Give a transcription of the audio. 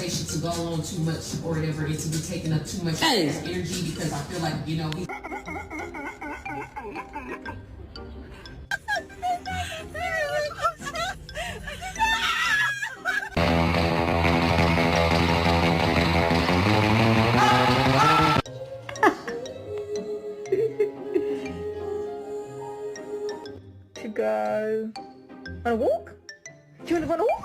conversation to go on too much or whatever, it to be taking up too much energy because I feel like, you know, to go on a walk? Do you want to go on a walk?